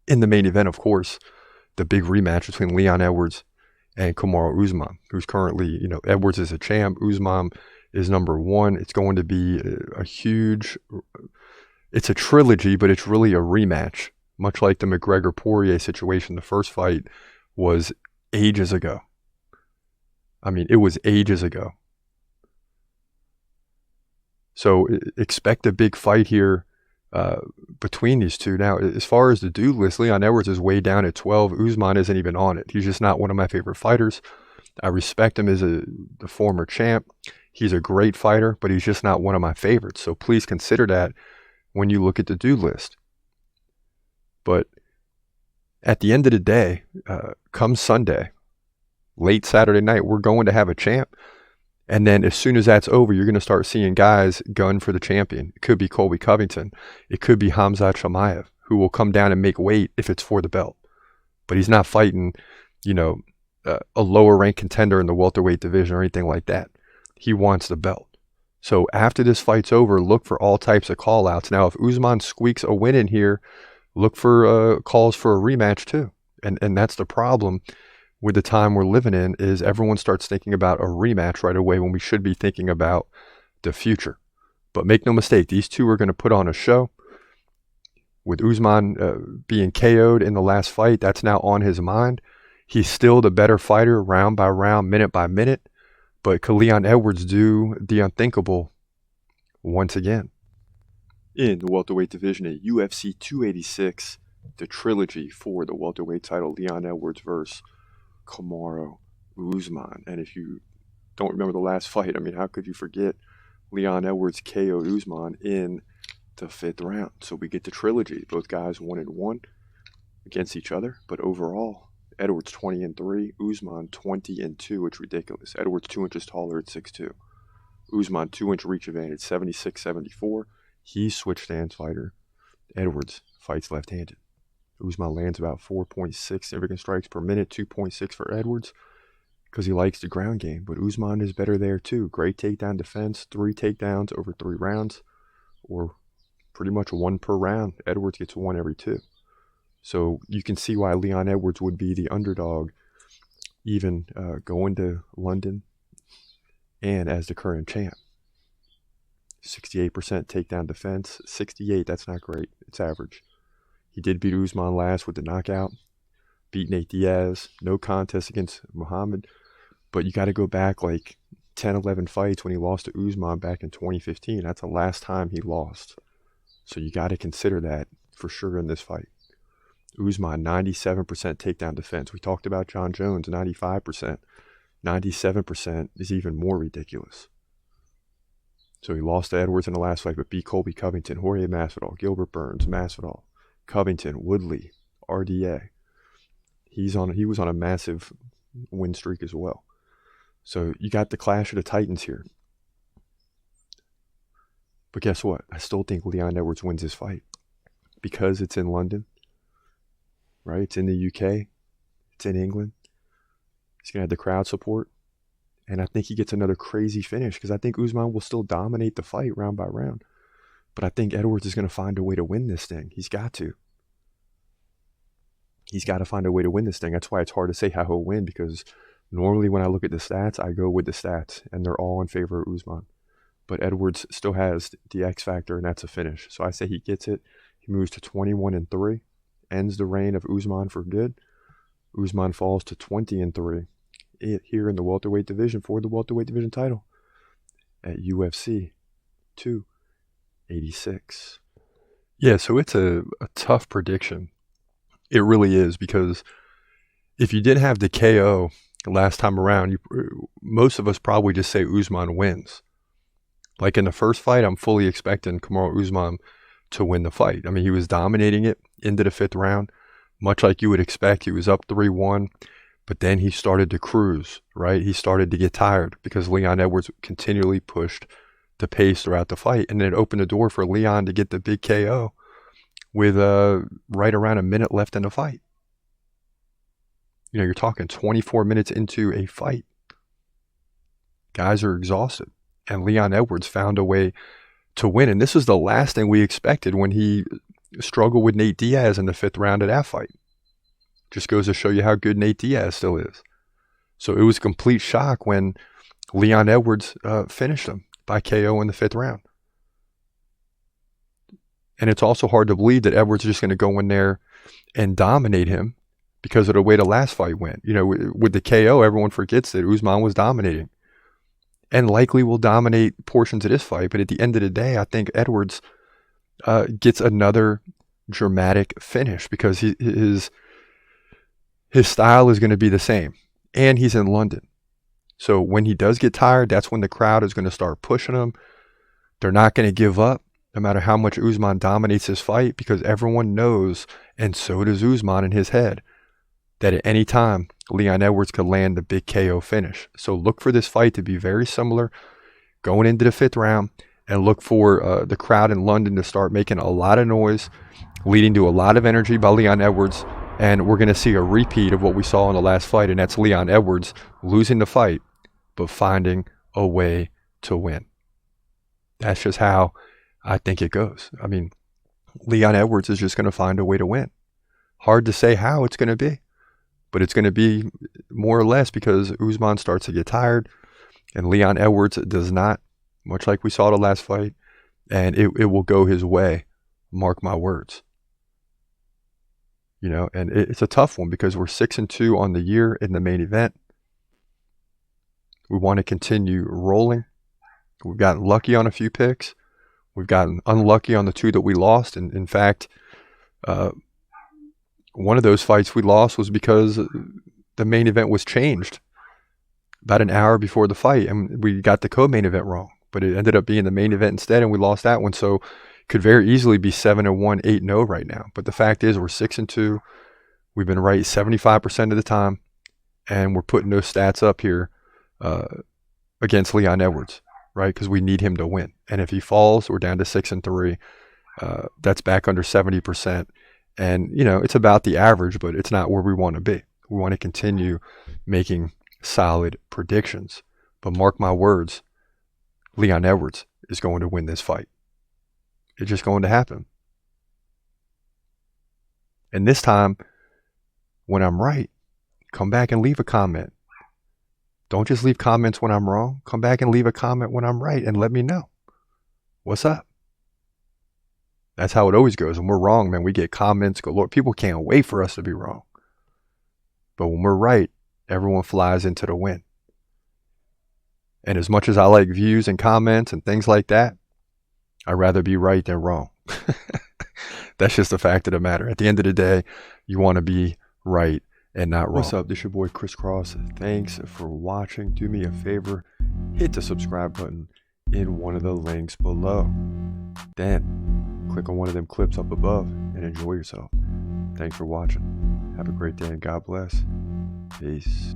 In the main event, of course, the big rematch between Leon Edwards and Kamaru Usman, who's currently, Edwards is a champ, Usman is number one. It's going to be a huge, it's a trilogy, but it's really a rematch, much like the McGregor-Poirier situation. The first fight was ages ago. I mean, it was ages ago. So expect a big fight here between these two. Now, as far as the dude list, Leon Edwards is way down at 12. Usman isn't even on it. He's just not one of my favorite fighters. I respect him as the former champ. He's a great fighter, but he's just not one of my favorites. So please consider that when you look at the dude list. But at the end of the day, come Sunday, late Saturday night, we're going to have a champ. And then as soon as that's over, you're going to start seeing guys gun for the champion. It could be Colby Covington. It could be Khamzat Chimaev, who will come down and make weight if it's for the belt. But he's not fighting, a lower ranked contender in the welterweight division or anything like that. He wants the belt. So after this fight's over, look for all types of call outs. Now, if Usman squeaks a win in here, look for calls for a rematch too. And that's the problem with the time we're living in, is everyone starts thinking about a rematch right away when we should be thinking about the future. But make no mistake, these two are going to put on a show. With Usman being KO'd in the last fight, that's now on his mind. He's still the better fighter round by round, minute by minute. But could Leon Edwards do the unthinkable once again? In the welterweight division at UFC 286, the trilogy for the welterweight title, Leon Edwards versus Kamaru Usman. And if you don't remember the last fight, I mean, how could you forget Leon Edwards KO'd Usman in the 5th round? So we get the trilogy. Both guys 1-1 against each other, but overall, Edwards 20-3, Usman 20-2. It's ridiculous. Edwards 2 inches taller at 6'2". Usman 2-inch reach advantage, 76-74. He's switch stance fighter. Edwards fights left-handed. Usman lands about 4.6 significant strikes per minute, 2.6 for Edwards, because he likes the ground game. But Usman is better there too. Great takedown defense, 3 takedowns over 3 rounds, or pretty much 1 per round. Edwards gets 1 every 2. So you can see why Leon Edwards would be the underdog, even going to London and as the current champ. 68% takedown defense, 68, that's not great. It's average. He did beat Usman last with the knockout, beat Nate Diaz, no contest against Muhammad. But you got to go back like 10, 11 fights when he lost to Usman back in 2015. That's the last time he lost. So you got to consider that for sure in this fight. Usman, 97% takedown defense. We talked about John Jones, 95%. 97% is even more ridiculous. So he lost to Edwards in the last fight, but beat Colby Covington, Jorge Masvidal, Gilbert Burns, Masvidal, Covington, Woodley, RDA. He was on a massive win streak as well. So you got the clash of the titans here. But guess what? I still think Leon Edwards wins this fight because it's in London. Right? It's in the UK. It's in England. He's going to have the crowd support. And I think he gets another crazy finish because I think Usman will still dominate the fight round by round. But I think Edwards is going to find a way to win this thing. He's got to. He's got to find a way to win this thing. That's why it's hard to say how he'll win, because normally when I look at the stats, I go with the stats, and they're all in favor of Usman. But Edwards still has the X factor, and that's a finish. So I say he gets it. He moves to 21-3. Ends the reign of Usman for good. Usman falls to 20-3 here in the welterweight division for the welterweight division title at UFC 286. Yeah, so it's a tough prediction. It really is, because if you did have the KO last time around, most of us probably just say Usman wins. Like in the first fight, I'm fully expecting Kamaru Usman to win the fight. I mean, he was dominating it into the 5th round, much like you would expect. He was up 3-1, but then he started to cruise, right? He started to get tired because Leon Edwards continually pushed the pace throughout the fight, and then it opened the door for Leon to get the big KO with right around a minute left in the fight. You're talking 24 minutes into a fight. Guys are exhausted, and Leon Edwards found a way to win. And this is the last thing we expected when he struggle with Nate Diaz in the 5th round of that fight. Just goes to show you how good Nate Diaz still is. So it was a complete shock when Leon Edwards finished him by KO in the 5th round. And it's also hard to believe that Edwards is just going to go in there and dominate him because of the way the last fight went. You know, with the KO, everyone forgets that Usman was dominating and likely will dominate portions of this fight. But at the end of the day, I think Edwards gets another dramatic finish because his style is going to be the same. And he's in London. So when he does get tired, that's when the crowd is going to start pushing him. They're not going to give up no matter how much Usman dominates his fight, because everyone knows, and so does Usman in his head, that at any time Leon Edwards could land the big KO finish. So look for this fight to be very similar going into the 5th round, and look for the crowd in London to start making a lot of noise, leading to a lot of energy by Leon Edwards. And we're going to see a repeat of what we saw in the last fight, and that's Leon Edwards losing the fight, but finding a way to win. That's just how I think it goes. I mean, Leon Edwards is just going to find a way to win. Hard to say how it's going to be, but it's going to be more or less because Usman starts to get tired, and Leon Edwards does not, much like we saw the last fight, and it will go his way. Mark my words. You know, and it's a tough one because we're 6-2 on the year in the main event. We want to continue rolling. We've gotten lucky on a few picks. We've gotten unlucky on the 2 that we lost. And in fact, one of those fights we lost was because the main event was changed about an hour before the fight, and we got the co-main event wrong. But it ended up being the main event instead, and we lost that one. So could very easily be 7-1, 8-0 right now. But the fact is, we're 6-2. We've been right 75% of the time, and we're putting those stats up here against Leon Edwards, right? Because we need him to win. And if he falls, we're down to 6-3. That's back under 70%. And, you know, it's about the average, but it's not where we want to be. We want to continue making solid predictions. But mark my words, Leon Edwards is going to win this fight. It's just going to happen. And this time, when I'm right, come back and leave a comment. Don't just leave comments when I'm wrong. Come back and leave a comment when I'm right and let me know. What's up? That's how it always goes. When we're wrong, man, we get comments galore. People can't wait for us to be wrong. But when we're right, everyone flies into the win. And as much as I like views and comments and things like that, I'd rather be right than wrong. That's just the fact of the matter. At the end of the day, you want to be right and not wrong. What's up? This your boy Chris Cross. Thanks for watching. Do me a favor, hit the subscribe button in one of the links below. Then click on one of them clips up above and enjoy yourself. Thanks for watching. Have a great day and God bless. Peace.